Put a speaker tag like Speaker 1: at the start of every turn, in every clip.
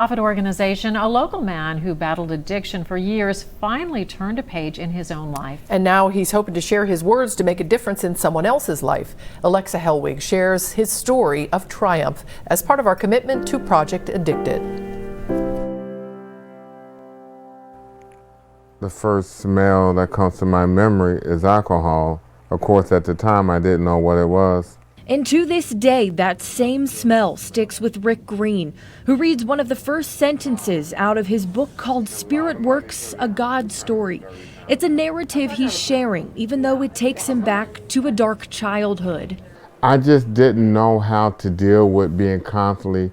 Speaker 1: Nonprofit organization, a local man who battled addiction for years finally turned a page in his own life.
Speaker 2: And now he's hoping to share his words to make a difference in someone else's life. Alexa Helwig shares his story of triumph as part of our commitment to Project Addicted.
Speaker 3: The first smell that comes to my memory is alcohol. Of course, at the time, I didn't know what it was.
Speaker 4: And to this day, that same smell sticks with Rick Greene, who reads one of the first sentences out of his book called Spiritworks, A God Story. It's a narrative he's sharing, even though it takes him back to a dark childhood.
Speaker 3: I just didn't know how to deal with being constantly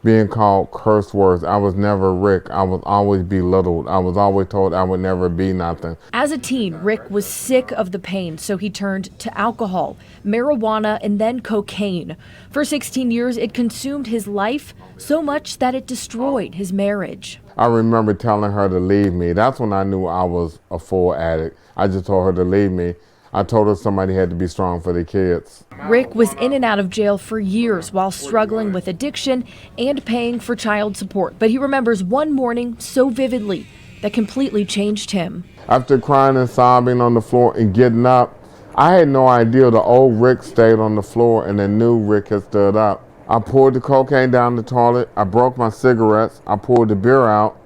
Speaker 3: being called curse words. I was never Rick. I was always belittled. I was always told I would never be nothing.
Speaker 4: As a teen, Rick was sick of the pain, so he turned to alcohol, marijuana, and then cocaine. For 16 years, it consumed his life so much that it destroyed his marriage.
Speaker 3: I remember telling her to leave me. That's when I knew I was a full addict. I just told her to leave me. I told her somebody had to be strong for the kids.
Speaker 4: Rick was in and out of jail for years while struggling with addiction and paying for child support. But he remembers one morning so vividly that completely changed him.
Speaker 3: After crying and sobbing on the floor and getting up, I had no idea the old Rick stayed on the floor and the new Rick had stood up. I poured the cocaine down the toilet. I broke my cigarettes. I poured the beer out.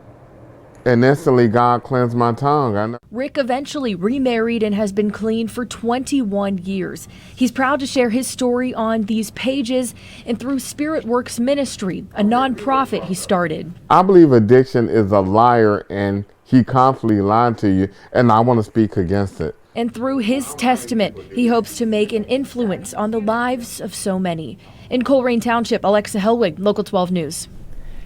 Speaker 3: And instantly, God cleansed my tongue.
Speaker 4: Rick eventually remarried and has been clean for 21 years. He's proud to share his story on these pages and through Spiritworks Ministry, a nonprofit he started.
Speaker 3: I believe addiction is a liar, and he constantly lied to you, and I want to speak against it.
Speaker 4: And through his testament, he hopes to make an influence on the lives of so many. In COLERAIN Township, Alexa Helwig, Local 12 News.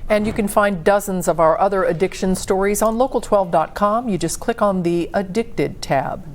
Speaker 2: And you can find dozens of our other addiction stories on local12.com. You just click on the Addicted tab.